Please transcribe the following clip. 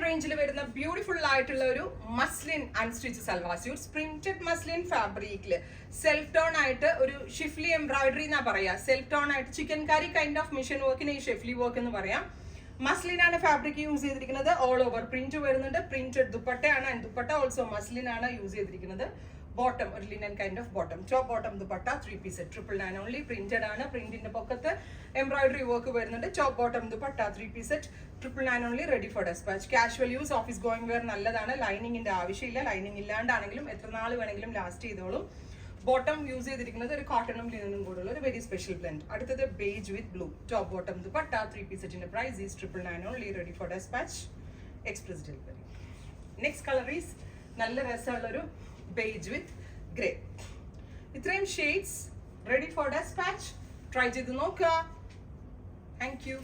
റേഞ്ചിൽ വരുന്ന ബ്യൂട്ടിഫുൾ ആയിട്ടുള്ള ഒരു muslin unstitch salwar suits printed muslin ഫാബ്രിക്കില് സെൽഫ് ടോൺ ആയിട്ട് ഒരു ഷിഫ്ലി എംബ്രോയിഡറി എന്നാ പറയാ. സെൽഫ് ടോൺ ആയിട്ട് chikankari kind of machine വർക്കിന് ഈ ഷിഫ്ലി വർക്ക് എന്ന് പറയാം. മസ്ലിൻ ആണ് ഫാബ്രിക് യൂസ് ചെയ്തിരിക്കുന്നത്. ഓൾ ഓവർ പ്രിന്റ് വരുന്നുണ്ട്. പ്രിന്റഡ് ദുപ്പട്ടയാണ്. ആൻഡ് ദുപ്പട്ട ഓൾസോ മസ്ലിൻ ആണ് യൂസ് ചെയ്തിരിക്കുന്നത്. ബോട്ടം ഒരു linen kind of bottom. Top bottom dupatta 3 piece 999 only. Printed ആണ്. പ്രിന്റിന്റെ പൊക്കത്ത് എംബ്രോയിഡറി വർക്ക് വരുന്നുണ്ട്. Top bottom dupatta 3 piece 999 only. Ready for despatch. Casual use, office going wear നല്ലതാണ്. ലൈനിങ്ങിന്റെ ആവശ്യമില്ല. ലൈനിങ് ഇല്ലാണ്ടാണെങ്കിലും എത്ര നാൾ വേണമെങ്കിലും ലാസ്റ്റ് ചെയ്തോളും. ബോട്ടം യൂസ് ചെയ്തിരിക്കുന്നത് ഒരു കോട്ടണും ലിനനും കൂടെയുള്ള ഒരു വെരി സ്പെഷ്യൽ ബ്ലെൻഡ്. അടുത്തത് beige with blue. Top bottom dupatta 3 piece സെറ്റിന്റെ price is 999 only. Ready for dispatch. Express delivery. Next colour is നല്ല രസമുള്ളൊരു ബേജ് വിത്ത് ഗ്രേ. ഇത്രയും shades ready for dispatch. Try ചെയ്ത് നോക്കുക. Thank U.